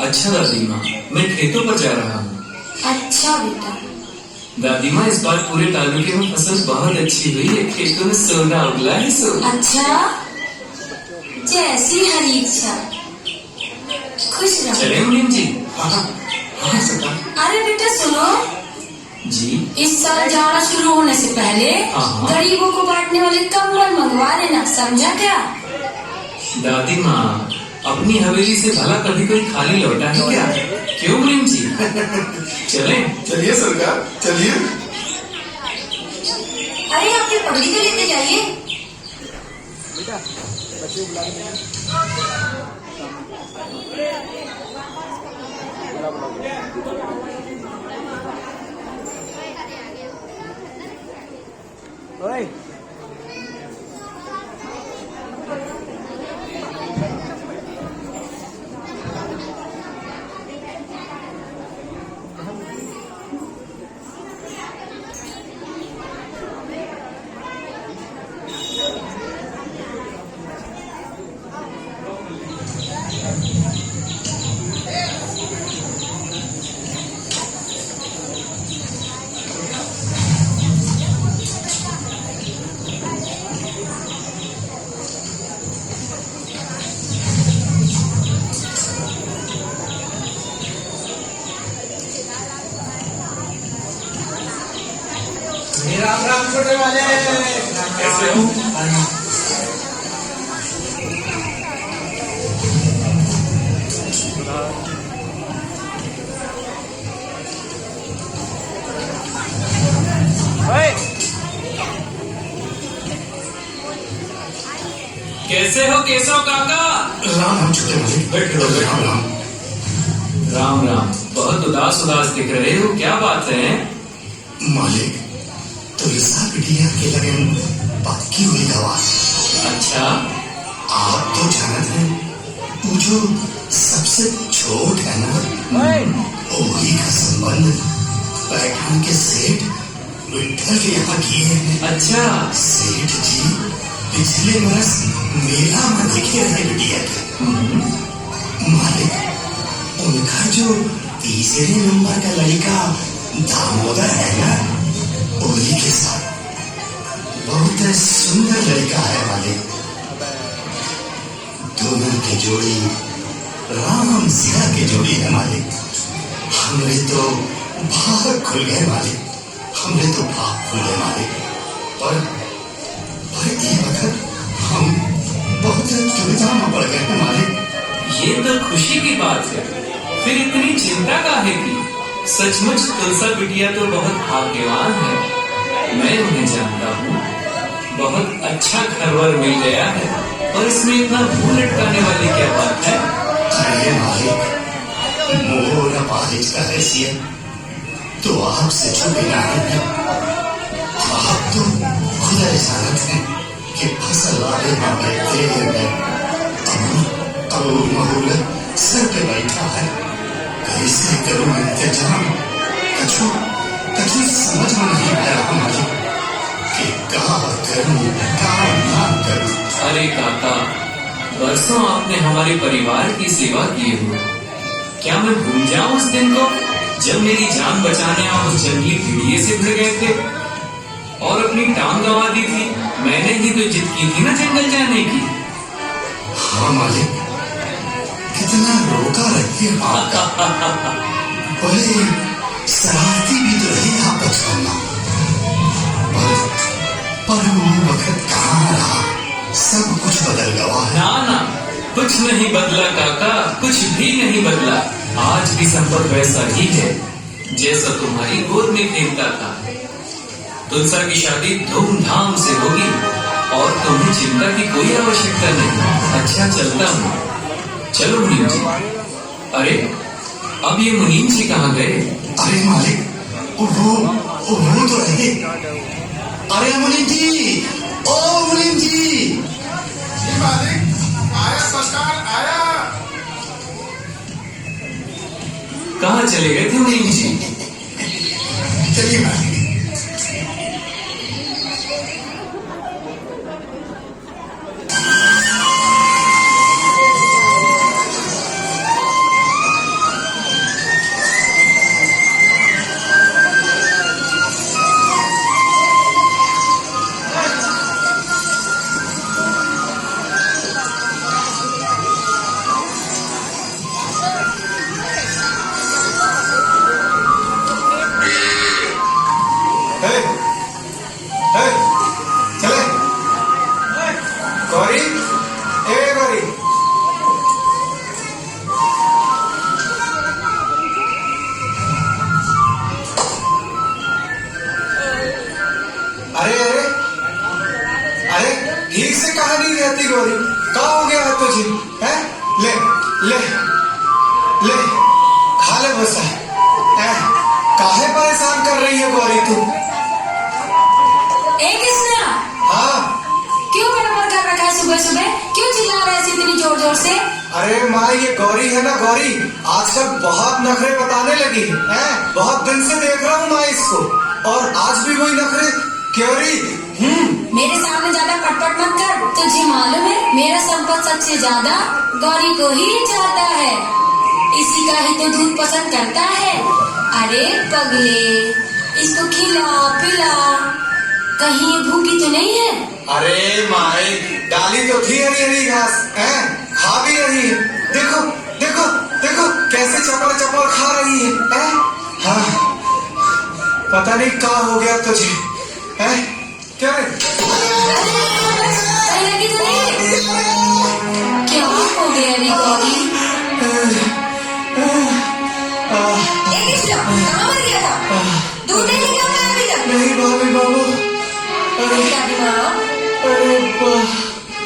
अच्छा दादी माँ, मैं खेतों पर जा रहा हूँ। अच्छा बेटा। दादी माँ, इस बार पूरे तालुके में फसल बहुत अच्छी हुई है। खेतों में सोना उगला है। सोना। अच्छा, जैसी हरी इच्छा। खुश रहो। चले मुनीम जी? हाँ सरकार। अरे बेटा सुनो जी। इस साल जाड़ा शुरू होने से पहले गरीबों को बांटने वाले कंबल मंगवा लेना, समझा क्या? दादी माँ, अपनी हवेली से भला कभी कोई खाली लौटा है क्या? क्यों मुनीम जी? चले? चलिए सरकार, चलिए। अरे अपनी पगड़ी तो लेते जाइए। बेटा बच्चे बुला ओए राम राम छोटे वाले। कैसे हो? ओए, कैसे हो केशव काका? राम राम छोटे वाले। बैठो, बैठो। राम राम। राम राम। बहुत उदास उदास दिख रहे हो, क्या बात है? मालिक, तुलसा बिटिया के लगन पक्की हुई दवा। अच्छा, आप तो जानते हैं, वो जो सबसे छोट है ना, ओए, वही का संबंध पैठान के सेठ विठल के यहाँ किए हैं। अच्छा। सेठ जी पिछले बरस मेला में दिखे रहे बिटिया के। मालिक, उनका जो तीसरे नंबर का लड़का दामोदर है ना, उन्हीं के साथ बहुत सुंदर लड़का है मालिक। दोनों की जोड़ी राम सिया की जोड़ी है मालिक। हमने तो भाग खुल गए मालिक, हमने तो भाग खुल गए मालिक। पर ये वक्त हम बहुत दुविधा में पड़ गए हैं मालिक। ये तो खुशी की बात है, फिर इतनी चिंता काहे की? सचमुच तुलसा बिटिया तो बहुत भाग्यवान है। मैं उन्हें जानता हूँ, बहुत अच्छा घरवर मिल गया है। और इसमें इतना मुंह लटकाने वाली क्या बात है? अरे मालिक, मोह न बारिश का हैसियत तो आपसे छुपी ना है। आप तो खुद जानत हैं कि फसल आगे ना बैठते हैं। अब महूलत सर पे बैठा है, कैसे करूं इंतजाम? कछु समझ में नहीं आ रहा मालिक कि क्या करूं क्या ना करूं। अरे काका, बरसों आपने हमारे परिवार की सेवा की हो, क्या मैं भूल जाऊं उस दिन को जब मेरी जान बचाने आप उस जंगली भेड़िए से भिड़ गए थे और अपनी टांग गंवा दी थी? मैंने ही तो जिद की थी ना जंगल जाने की। हाँ मालिक, कितना रोका रखे आपका। बड़े शरारती भी तो रहे आप बचपन में, पर वो वक्त कहाँ रहा? सब कुछ बदल गया है। ना ना, कुछ नहीं बदला काका, कुछ भी नहीं बदला। आज भी संपर्क वैसा ही है जैसा तुम्हारी गोद में खेलता था। तुलसा की शादी धूमधाम से होगी और तुम्हें चिंता की कोई आवश्यकता नहीं। अच्छा, चलता हूँ। चलो मुनीम जी। अरे, अब ये मुनीम जी कहाँ गए? अरे मालिक, वो तो रहे। अरे मुनीम जी, ओ मुनीम जी। मालिक, आया सरकार आया। कहाँ चले गए थे मुनीम जी? चलिए मालिक। चले गौरी, ए गौरी। अरे अरे अरे, ठीक से कहा नहीं रहती गौरी, क्या हो गया है तुझे? है ले ले ले, खा ले बसा। काहे परेशान कर रही है गौरी तू? ए कृष्णा, हाँ, क्यों बड़बड़ कर रखा है सुबह सुबह? क्यों चिल्ला रहा है इतनी जोर जोर से? अरे माँ, ये गौरी है ना, गौरी आजकल बहुत नखरे बताने लगी है। बहुत दिन से देख रहा हूँ मैं इसको, और आज भी वही नखरे। क्योरी? मेरे सामने ज्यादा पटपट मत कर। तुझे मालूम है मेरा संपत सबसे ज्यादा गौरी को ही चाहता है, इसी का ही तो दूध पसंद करता है। अरे पगले, इसको खिला पिला, कहीं ये भूखी तो नहीं है? अरे माए, डाली तो थी हरी हरी घास, खा भी रही है। देखो देखो देखो कैसे चपड़ चपड़ खा रही है। हाँ, पता नहीं क्या हो गया तुझे, है क्या है? कहीं लगी तो नहीं? क्या हो गया रे गौरी? कहाँ मर गया था? दूध नहीं निकला मैं अभी तक। नहीं भाभी बाबू, दादी माँ,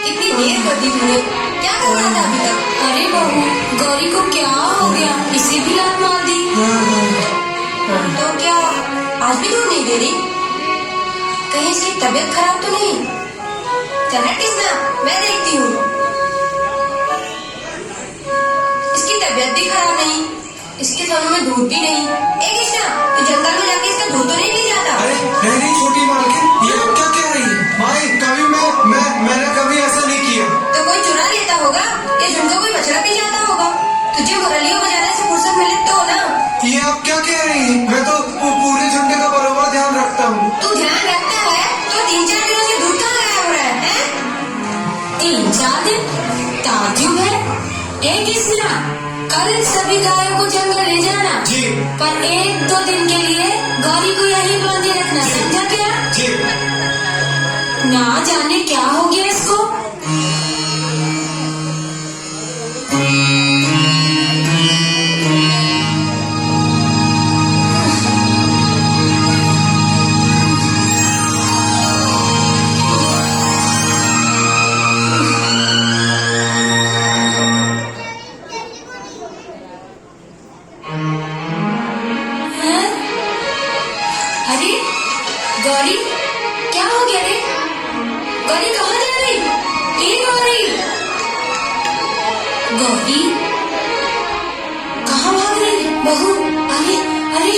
इतनी देर कर दी तूने, क्या कर रहा था अभी तक? अरे बहू, गौरी को क्या हो गया? इसे भी लात मार दी। तो क्या आज भी दूध नहीं दे रही? कहीं इसकी तबीयत खराब तो नहीं? चल कृष्णा, मैं देखती हूँ। इसकी तबीयत भी खराब नहीं, इसके थनों में दूध भी नहीं। कृष्णा, तू जंगल में जाके इसका दूध तो नहीं पी जाता? अरे नहीं छोटी मालकिन, ये आप क्या कह रही है? माई कभी मैंने कभी ऐसा नहीं किया। तो कोई चुरा लेता होगा या झुंडों कोई बछड़ा पी जाता होगा। तुझे मुरलियों बजाने से फुर्सत मिले तो ना। ये आप क्या कह रही हैं? मैं तो पूरे झुंडे का बराबर ध्यान रखता हूँ। तू ध्यान रखता है तो 3-4 दिनों से दूध कहाँ गायब हो रहा है? 3-4 दिन? ताज्जुब है। कृष्णा, कल सभी गायों को जंगल ले जाना जी। पर 1-2 दिन के लिए गौरी को यहीं बांधे रखना, समझा क्या? जी। ना जाने क्या हो गया इसको। अरे गौरी, क्या हो गया रे? गौरी कहाँ जा रही? गौरी, गौरी कहाँ भाग रही बहू? अरे अरे,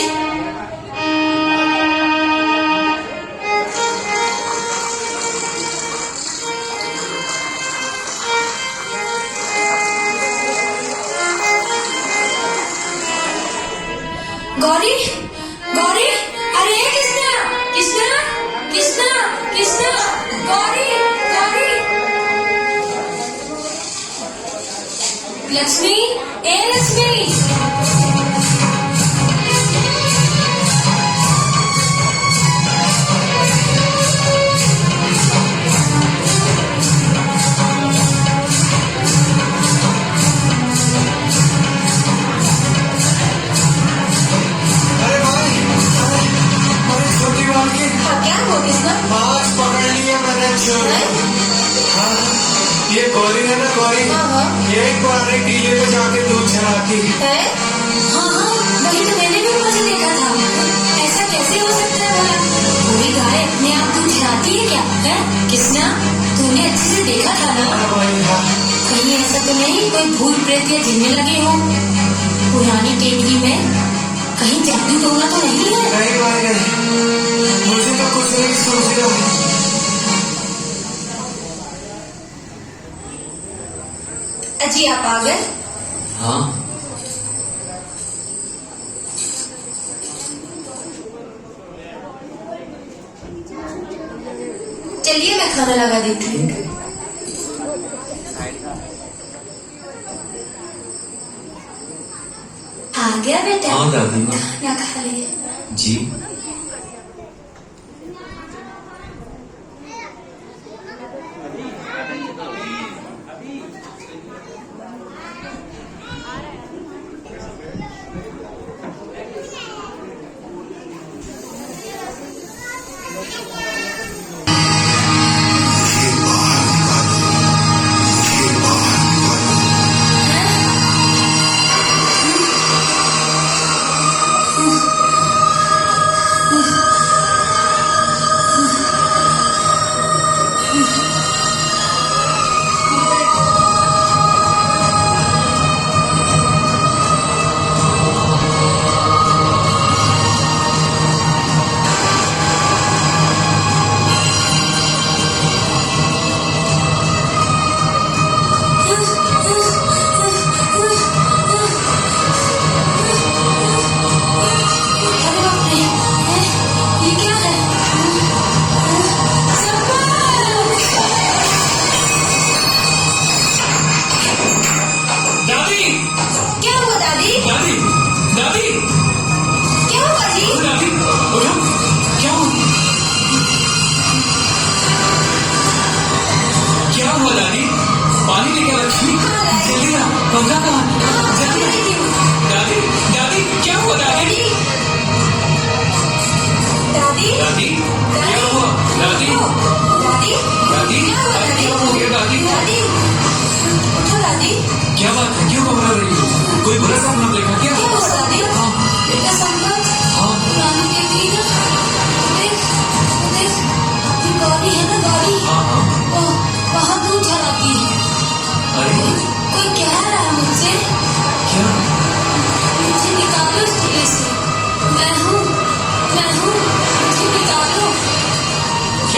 गौरी गौरी, अरे कृष्णा कृष्णा कृष्णा कृष्णा, गौरी गौरी, लक्ष्मी, लक्ष्मी। अरे भाई, अरे छोटी मालकिन, क्या हो कृष्णा? आज पकड़ लिया मैंने चोर। हाँ, ये गौरी है ना गौरी, यही पुराने टीले पे जाके दूध चढ़ाती है। हाँ हाँ, वही तो मैंने भी ऊपर से देखा था। ऐसा कैसे हो सकता है भला? पूरी गाय अपने आप दूध चढ़ाती है क्या? है कृष्णा, तूने अच्छे से देखा था ना? हाँ भाई, हाँ। कहीं ऐसा तो नहीं कोई भूत प्रेत या जिन्ने लगे हो पुरानी टेकरी में? कहीं जादू टोना तो नहीं है? नहीं भाई नहीं, मुझे तो कुछ नहीं सोच रहा है। अजी आप आ गए? हाँ, चलिए मैं खाना लगा देती हूँ। आ गया बेटा? हाँ दादी माँ। खाना खा ले। जी।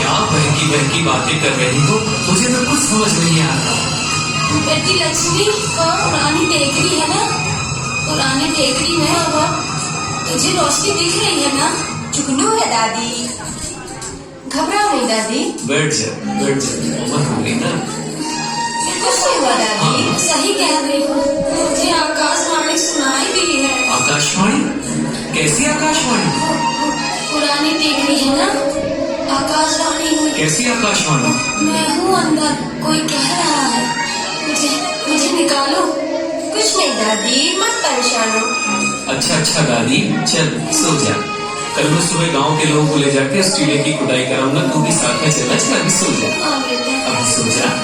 क्या बहकी बहकी बातें कर रही हो? मुझे तो कुछ समझ नहीं आ रहा। बेटी लक्ष्मी, पुरानी टेकरी है ना, पुरानी टेकरी में तुझे रोशनी दिख रही है ना? जुगनू है दादी। घबराओ नहीं दादी। बैठ जा, उम्र हो गई ना। कुछ नहीं हुआ दादी। हाँ, सही कह रही हो। मुझे आकाशवाणी सुनाई दी है। आकाशवाणी? कैसी आकाशवाणी? पुरानी टेकरी है ना, आकाशवाणी हुई। कैसी आकाशवाणी? मैं हूँ अंदर, कोई कह रहा है, मुझे निकालो। कुछ नहीं दादी, मत परेशान हो। अच्छा दादी, चल सो जा। कल मैं सुबह गांव के लोगों को ले जाके उस टीले की खुदाई कराऊंगा, तू भी साथ में चलना। चल अभी सो जा, हाँ बेटा। अभी सो जा।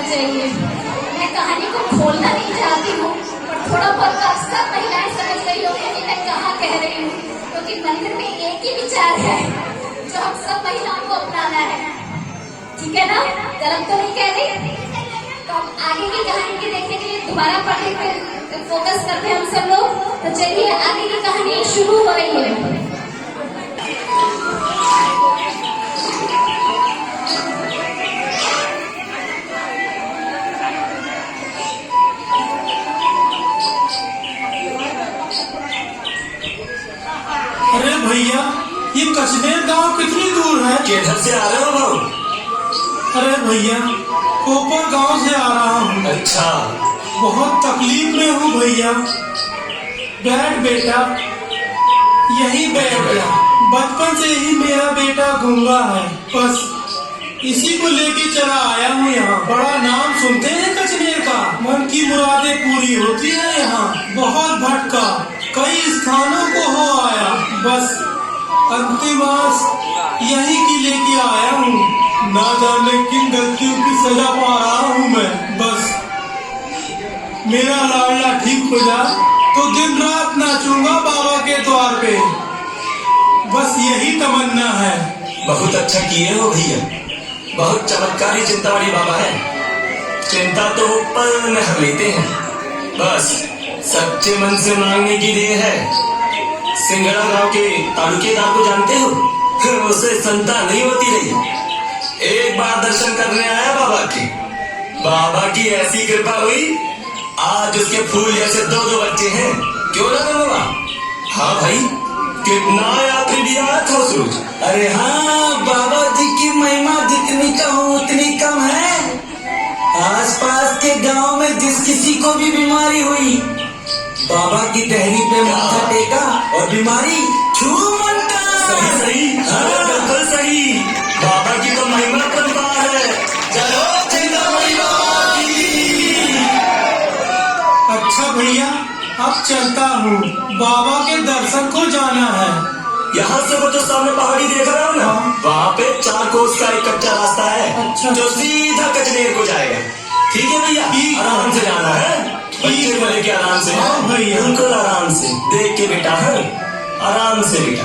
चाहिए। मैं कहानी को खोलना नहीं चाहती हूँ, पर थोड़ा बहुत तो सब महिलाएं समझ गई होंगी कि मैं कहाँ कह रही हूँ, क्योंकि मंदिर में एक ही विचार है जो हम सब महिलाओं को अपनाना है। ठीक है ना? गलत तो नहीं कह रही? तो अब आगे की कहानी के देखने के लिए दोबारा पढ़ने पे फोकस करते हैं हम सब लोग। तो चलिए आगे की कहानी शुरू हो रही है। अरे भैया, ये कचनेर गांव कितनी दूर है? किधर से आ रहे हो भाऊ? अरे भैया, कोपर गांव से आ रहा हूँ। अच्छा, बहुत तकलीफ में हूँ भैया। बैठ बेटा, यही बैठ जा। बचपन से ही मेरा बेटा गूंगा है, बस इसी को लेके चला आया हूँ यहाँ। बड़ा नाम सुनते हैं कचनेर का, मन की मुरादें पूरी होती है यहाँ। बहुत भटका, कई स्थानों को हो आया, बस अंतिम आस यही की लेके आया हूँ। ना जाने किन गलतियों की सजा पा रहा हूँ मैं, बस मेरा लाडला ठीक हो जा तो दिन रात नाचूंगा बाबा के द्वार पे। बस यही तमन्ना है। बहुत अच्छा किए हो भैया, बहुत चमत्कारी चिंतामणि बाबा है। चिंता तो पल में हर लेते हैं, बस सच्चे मन से मांगने की देर है। सिंगड़ा गांव के तालुकेदार को जानते हो? उसे संतान नहीं होती रही। एक बार दर्शन करने आया बाबा के, बाबा की ऐसी कृपा हुई, आज उसके फूल जैसे 2 बच्चे हैं। क्यों ना बाबा? हाँ भाई, कितना यात्री भी आया था उस रोज। अरे हाँ, बाबा जी की महिमा जितनी कहूँ उतनी कम है। आसपास के गांव में जिस किसी को भी बीमारी हुई, बाबा की टहनी पे माथा टेका और बीमारी छूमंता। सही सही, हाँ बिल्कुल सही। बाबा की तो महिमा परंपार है। चलो चिंतामणि बाबा की। अच्छा भैया, अब चलता हूँ, बाबा के दर्शन को जाना है। यहाँ से वो जो सामने पहाड़ी देख रहा हूँ ना, वहाँ पे 4 कोस का एक कच्चा रास्ता है। अच्छा। जो सीधा कचनेर को जाएगा। ठीक है भैया, ठीक है। आराम से जाना है, बच्चे को लेके आराम से। हाँ भैया। बिल्कुल आराम से, देख के बेटा है, आराम से बेटा।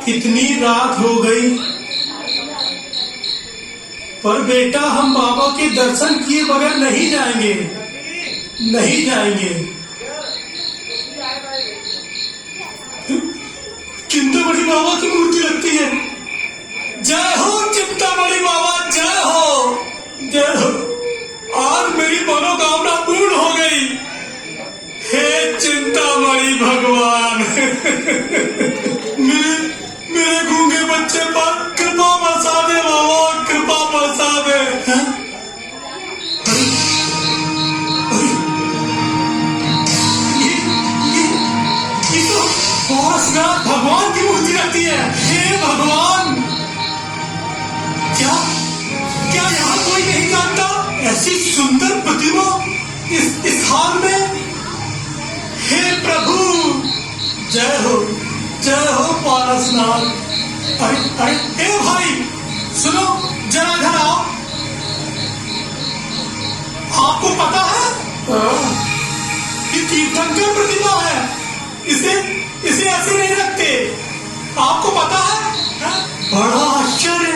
कितनी रात हो गई, पर बेटा हम बाबा के दर्शन किए बगैर नहीं जाएंगे, नहीं जाएंगे। चिंतामणि बाबा की मूर्ति लगती है। जय हो चिंतामणि बाबा, जय हो, जय हो। आज मेरी मनोकामना पूर्ण हो गई। हे चिंतामणि भगवान, मेरे गूंगे बच्चे पर कृपा बरसा दे बाबा, कृपा बरसा दे। ये तो पार्श्वनाथ भगवान की मूर्ति रहती है। हे भगवान, क्या क्या यहाँ कोई नहीं जानता ऐसी सुंदर प्रतिमा इस हाल में? हे प्रभु, जय हो, जय हो पारसनाथ। अरे ए भाई, सुनो जरा इधर आओ। आपको पता है ये तीर्थंकर प्रतिमा है, इसे ऐसे नहीं रखते। आपको पता है? बड़ा आश्चर्य,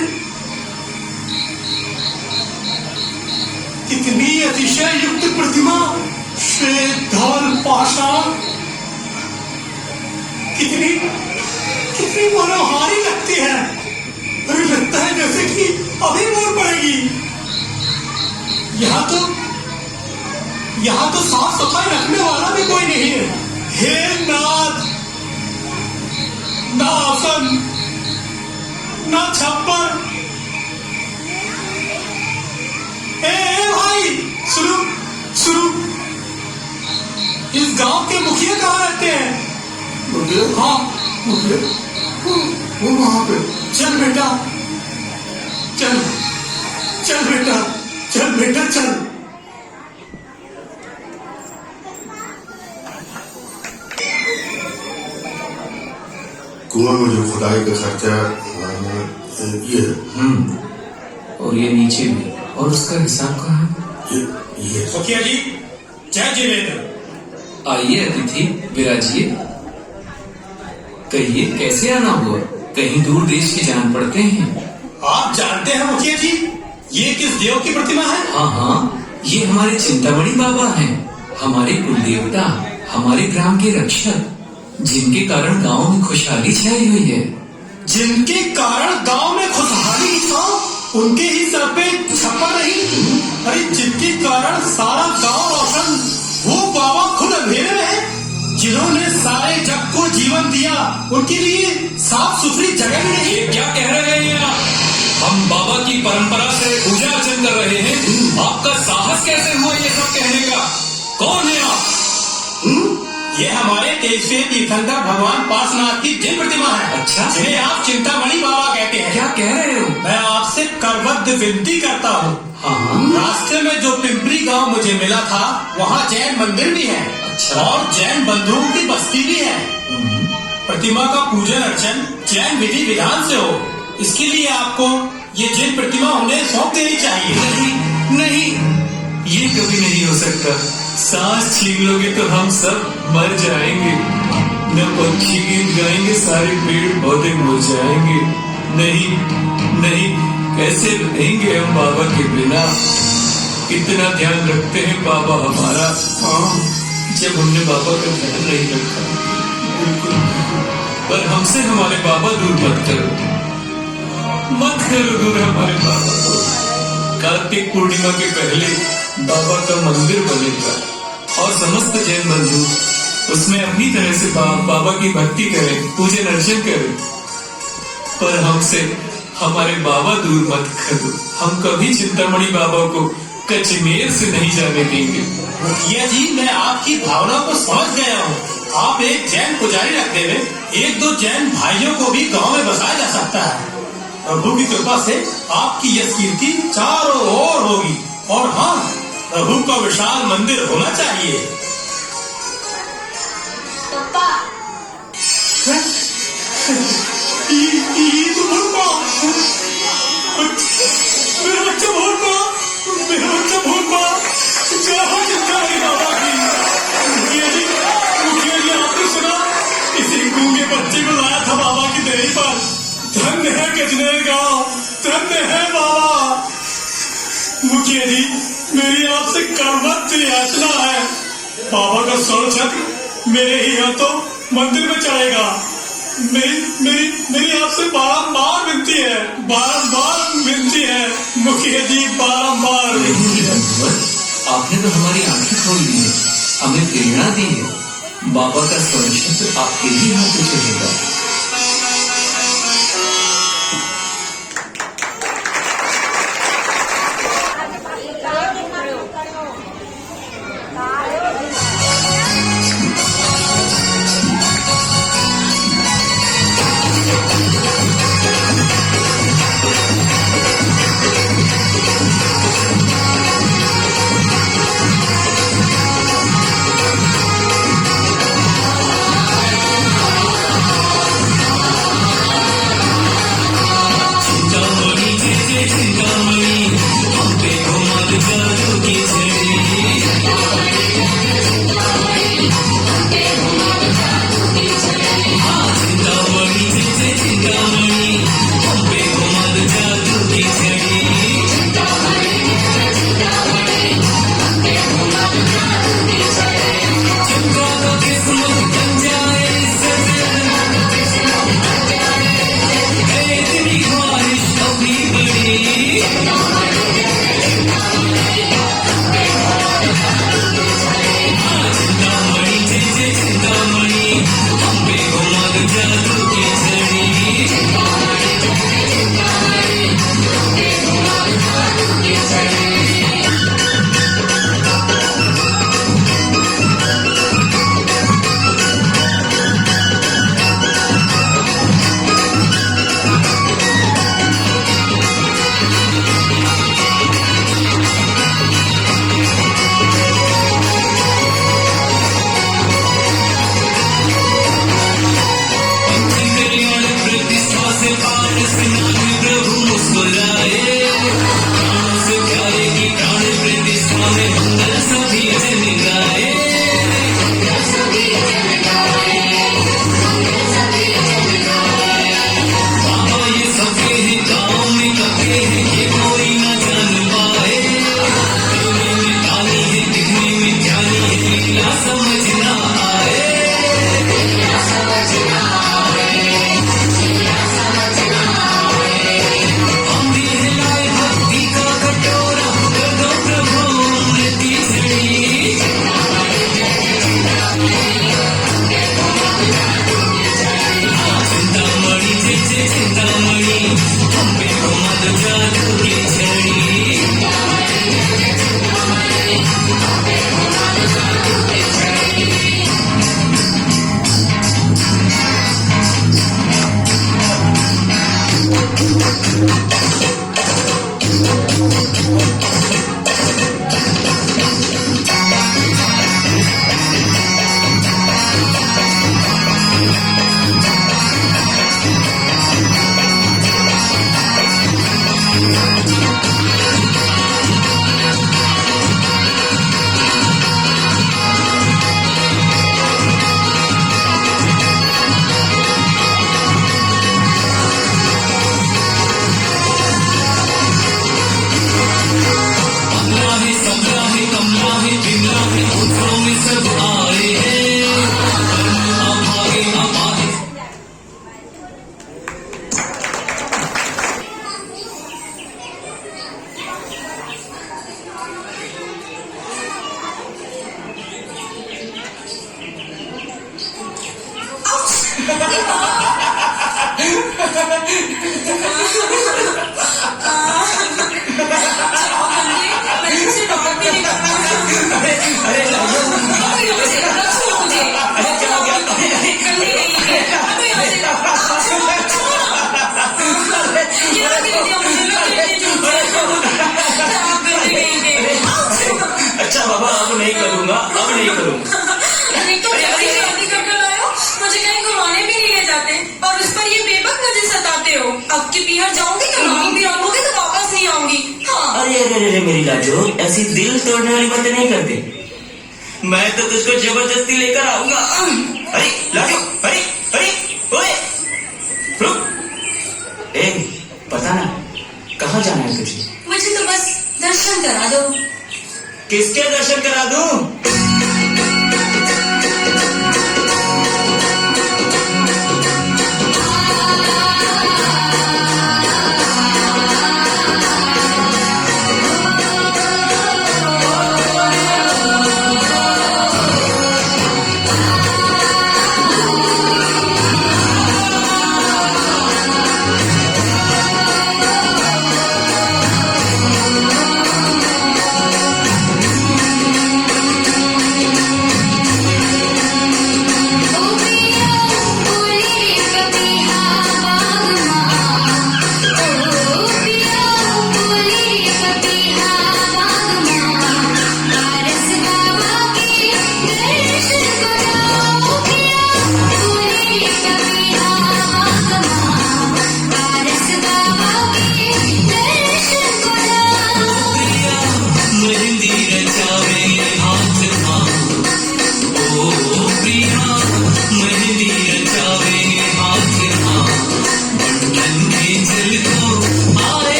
कितनी अतिशय युक्त प्रतिमा, श्वेत धवल पाषाण, कितनी मनोहारी लगती है। अरे लगता है जैसे कि अभी मोड़ पड़ेगी। यहाँ तो साफ सफाई रखने वाला भी कोई नहीं है। हे नाथ, ना आसन, ना छप्पर। ए भाई, सुनो, इस गांव के मुखिया कहाँ रहते हैं? हाँ, वो वहां पे। चल बेटा, चल बेटा चल। कुआं में जो खुदाई का खर्चा ये और ये नीचे भी, और उसका हिसाब कहाँ? ये मुखिया जी, जय जिनेन्द्र। आइए अतिथि, विराजिए। कहिए कैसे आना हुआ? कहीं दूर देश की जान पड़ते हैं। आप जानते हैं मुखिया जी, ये किस देव की प्रतिमा है? हाँ, ये हमारे चिंतामणि बाबा हैं, हमारे कुल देवता, हमारे ग्राम के रक्षक, जिनके कारण गांव में खुशहाली छाई हुई है। जिनके कारण गांव में खुशहाली था, उनके ही सर पे छप्पर नहीं। अरे जिनके कारण सारा गांव रोशन, वो बाबा खुद अंधेरे में है। जिन्होंने सारे जग को जीवन दिया, उनके लिए साफ सुथरी जगह भी नहीं। ये क्या कह रहे हैं आप? हम बाबा की परंपरा से पूजा अर्चन कर रहे हैं, आपका साहस कैसे हुआ ये सब कहने का? कौन है आप? ये हमारे तेजस्वी तीर्थंकर भगवान पार्श्वनाथ की जिन प्रतिमा है। अच्छा। जिन्हें आप चिंतामणि बाबा कहते हैं। क्या कह रहे हो? मैं आपसे करबद्ध विनती करता हूँ। हाँ। रास्ते में जो पिंपरी गांव मुझे मिला था, वहाँ जैन मंदिर भी है। अच्छा। और जैन बंधुओं की बस्ती भी है। प्रतिमा का पूजन अर्चन जैन विधि विधान से हो, इसके लिए आपको ये जैन प्रतिमा उन्हें सौंप देनी चाहिए। नहीं नहीं, ये कभी नहीं हो सकता। सांस छीन लोगे तो हम सब मर जाएंगे। न पक्षी गीत गाएंगे, सारे पेड़ पौधे मुर जाएंगे। नहीं नहीं, कैसे रहेंगे हम बाबा के बिना? कितना ध्यान रखते हैं बाबा हमारा। जब हमने बाबा का ध्यान नहीं रखा, बिल्कुल। पर हमसे हमारे बाबा दूर मत करो, मत करो दूर हमारे बाबा को। कार्तिक पूर्णिमा के पहले बाबा का मंदिर बनेगा और समस्त जैन बंधु उसमें अपनी तरह से बाबा की भक्ति करें, पूजन अर्चन करें। पर हमसे हमारे बाबा दूर मत करो। हम कभी चिंतामणि बाबा को कचमेर से नहीं जाने देंगे। मुखिया जी, मैं आपकी भावना को समझ गया हूँ। आप एक जैन पुजारी रखते हुए एक दो जैन भाइयों को भी गांव में बसाया जा सकता है। प्रभु की कृपा से आपकी यश कीर्ति चारों ओर होगी। और हाँ, प्रभु का विशाल मंदिर होना चाहिए। पप्पा, मेरा बच्चा बहुत बड़ा, मेरा बच्चा बहुत बड़ा। जय हो चिंतामणि बाबा की। मुखिया जी, आपने सुना? किसी गूंगे बच्चे को लाया था बाबा की देरी पर। धन्य है कजनेर गांव, धन्य है बाबा। मुखिया जी, मेरी आपसे करबद्ध याचना है। बाबा का स्वर्ण छत्र मेरे ही हाथों मंदिर में चढ़ेगा। मेरी आपसे बारंबार विनती है, बारंबार विनती है। मुखिया जी, बारंबार। आपने तो हमारी आंखें खोल दी है, हमें प्रेरणा दी है। बाबा का स्वर्ण छत्र आपके ही हाथों चलेगा। मैं तुमसे बात भी नहीं करूंगा। अरे लाजो, अब यहाँ से छोड़ मुझे। अरे क्या हो गया? करनी नहीं है। अब यहाँ से ये रख दीजिए मुझे, रख दीजिए तुमसे। आप करने नहीं दे। अच्छा बाबा, अब नहीं करूंगा, अब नहीं करूंगा। नहीं तो जल्दी शादी कर लाओ, मुझे कहीं घुमाने भी नहीं ले जाते और उस पर ये बेबक मुझे सताते हो। अब की बिहार जाऊंगी तो नाम भी रखोगे तो वापस नहीं आऊंगी। हाँ अरे अरे अरे मेरी लाजो, ऐसी दिल तोड़ने वाली बातें नहीं करते। मैं तो तुझको जबरदस्ती लेकर आऊंगा। अरे लाजो, अरे अरे ओए रुक। ए, पता ना कहाँ जाना है तुझे? मुझे तो बस दर्शन करा दो। किसके दर्शन करा दूं?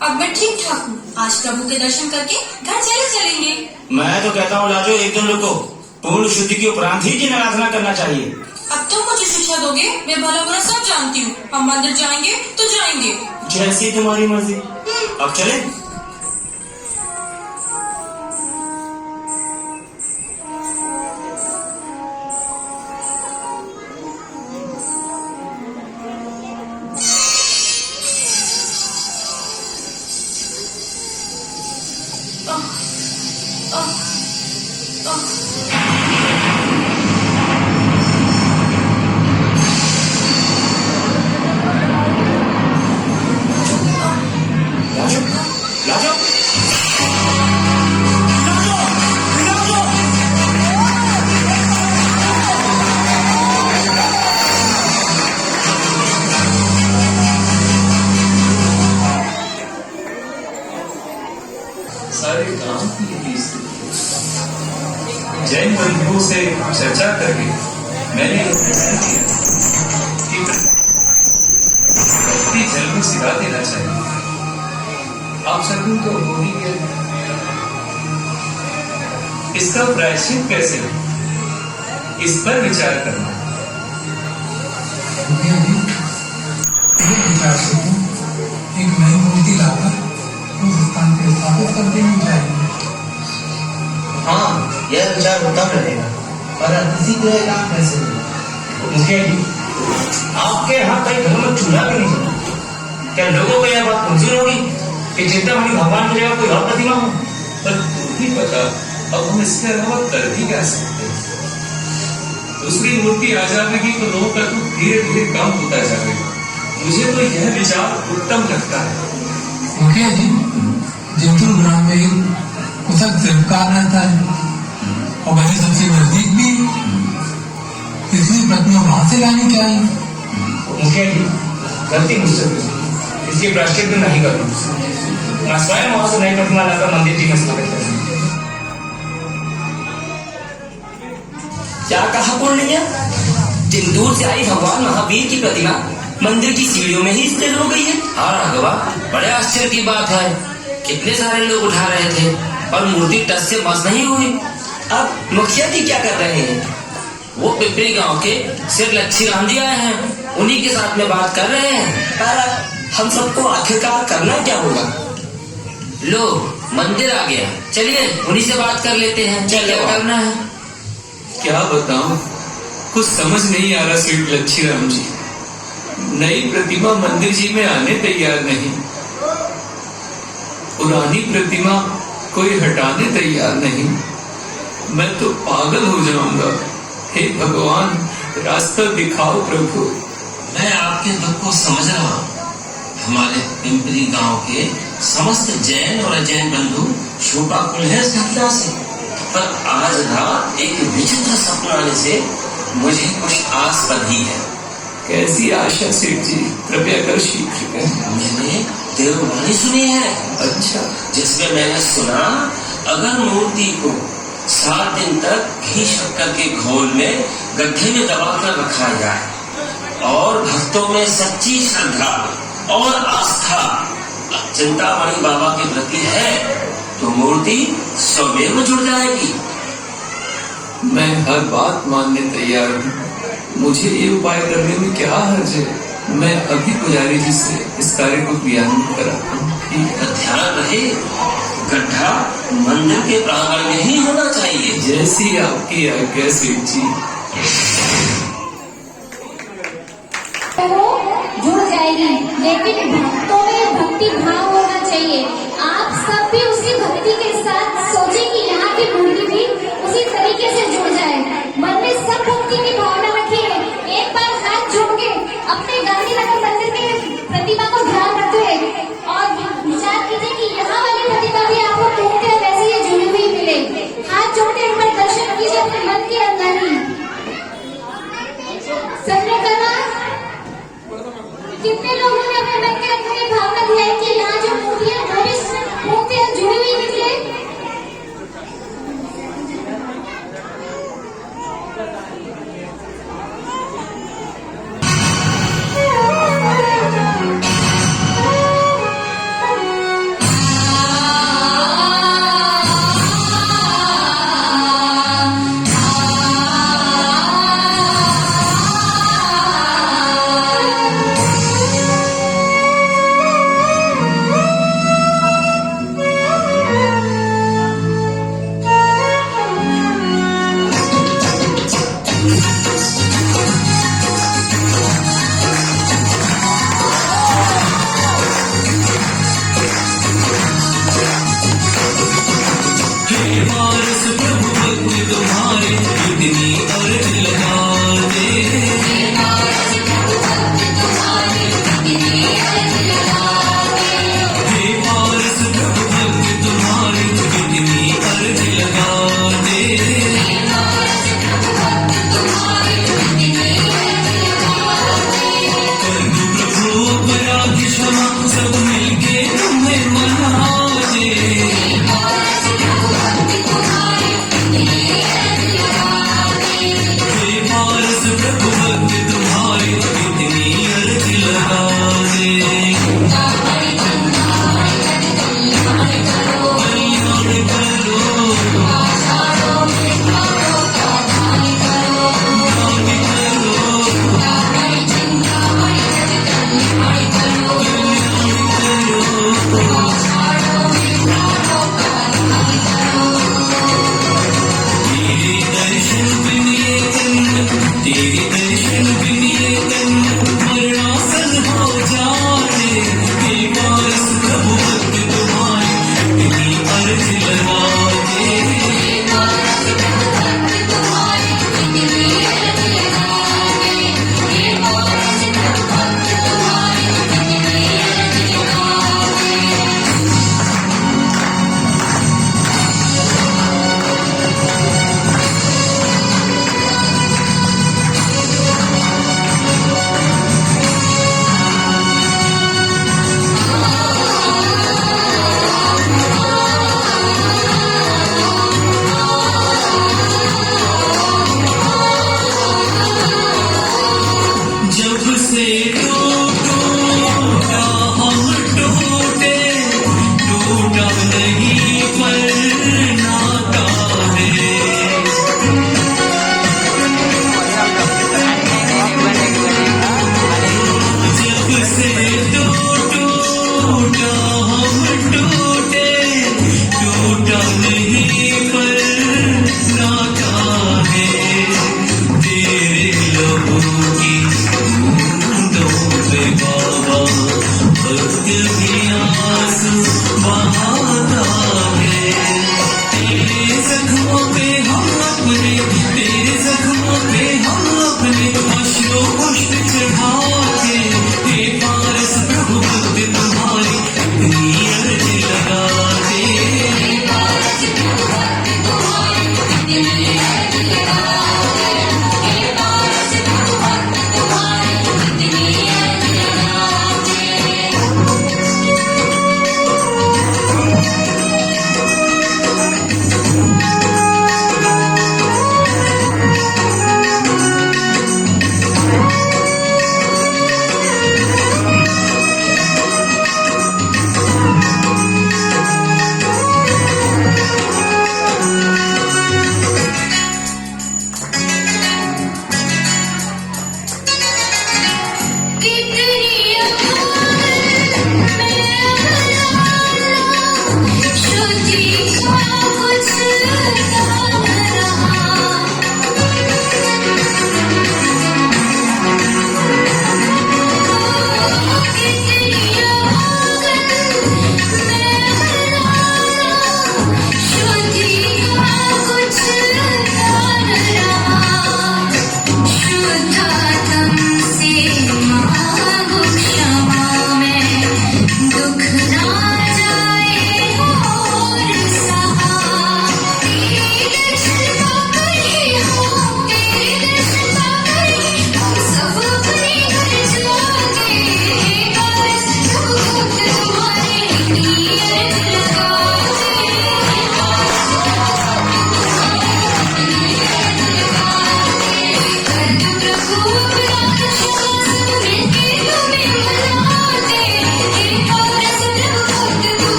अब मैं ठीक ठाक हूँ। आज प्रभु के दर्शन करके घर चलेंगे। मैं तो कहता हूँ लाजो, एक दिन लोगों को पूर्ण शुद्धि के उपरांत ही जिन आराधना करना चाहिए। अब तुम मुझे शिक्षा दोगे? मैं भला बुरा सब जानती हूँ। हम मंदिर जाएंगे तो जाएंगे। जैसी तुम्हारी मर्जी। अब चले? गांव की यही स्थिति। जैन बंधुओं से चर्चा करके मैंने यह निर्णय किया कि प्रति जल को सिरा देना चाहिए। आप शगुन तो हो ही गया, इसका प्रायश्चित कैसे हो, इस पर विचार करना। विचार से एक नई मूर्ति लाकर उस स्थान पे स्थापित कर देनी चाहिए। हाँ, यह विचार उत्तम रहेगा, पर इसी तरह काम कैसे हो? मुखिया जी, आपके यहाँ कई घरों में चूल्हा भी नहीं चला। क्या लोगों को यह बात मंजूर होगी कि चिंतामणि भगवान की जगह कोई और प्रतिमा हो? पर नहीं पता अब हम इसके अलावा कर भी क्या सकते हैं। दूसरी मूर्ति आ जाएगी तो लोगों का दुख धीरे धीरे कम होता जाएगा। मुझे तो यह विचार उत्तम लगता है। मुखिया जी, जिंतुर ग्राम में एक कुशल शिल्पकार रहता है और वही सबसे नजदीक भी, इसलिए प्रतिमा वहां से लानी चाहिए। मुखिया जी, गलती मुझसे हुई, इसलिए प्रायश्चित नहीं करूँगा। मैं स्वयं वहां से नई प्रतिमा लाकर मंदिर जी में स्थापित करूँगा। क्या कहा पुण्य? जिंदूर से आई भगवान महावीर की प्रतिमा मंदिर की सीढ़ियों में ही स्थिर हो गई है। हाँ राघवा, बड़े आश्चर्य की बात है। कितने सारे लोग उठा रहे थे और मूर्ति टस से मस नहीं हुई। अब मुखिया जी क्या कर रहे हैं? वो पिपरी गांव के सिर लच्छी राम जी आए हैं, उन्हीं के साथ में बात कर रहे हैं। पर हम सबको आखिरकार करना क्या होगा? लो, मंदिर आ गया, चलिए उन्हीं से बात कर लेते हैं। क्या करना है? क्या बताऊं, कुछ समझ नहीं आ रहा सेठ लच्छी राम जी। नई प्रतिमा मंदिर जी में आने तैयार नहीं, पुरानी प्रतिमा कोई हटाने तैयार नहीं। मैं तो पागल हो जाऊंगा। हे भगवान, रास्ता दिखाओ प्रभु। मैं आपके दुख को समझ रहा हूँ। हमारे पिंपरी गांव के समस्त जैन और अजैन बंधु शोकाकुल है इस घटना से। पर आज रात एक विचित्र सपना आने से मुझे कुछ आस बंधी है। कैसी आशा सेठ जी, कृपया कर शीघ्र कहें। मैंने देववाणी सुनी है। अच्छा, जिसमें मैंने सुना, अगर मूर्ति को 7 दिन तक घी शक्कर के घोल में गड्ढे में दबाकर रखा जाए और भक्तों में सच्ची श्रद्धा और आस्था चिंतामणि बाबा के प्रति है तो मूर्ति स्वयं जुड़ जाएगी। मैं हर बात मानने तैयार हूँ। मुझे ये उपाय करने में क्या हर्ज है। मैं अभी पुजारी जी से इस कार्य को क्रियान्वित कराता हूँ। ध्यान रहे, गड्ढा मंदिर के प्रांगण में ही होना चाहिए। जैसी आपकी आज्ञा सेठ जी। जुड़ जाएगी, लेकिन भक्तों में भक्ति भाव होना चाहिए। आप सब भी उसी भक्ति के साथ सोचें कि यहाँ की मूर्ति भी उसी तरीके से जुड़ जाए। मन में सब भक्ति की भावना रखिए। एक बार हाथ जोड़ के अपने गांधीनगर मंदिर के प्रतिमा को ध्यान रखते हैं और विचार कीजिए कि यहाँ वाली प्रतिमा भी आपको टूटते वैसे ही जुड़ी हुई मिले। हाथ जोड़ के एक बार दर्शन कीजिए अपने मन के अंदर ही। सबने करना? कितने लोगों ने अपने मन के अंदर भावना दिया है कि यहाँ जो मूर्ति है वो भी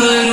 कर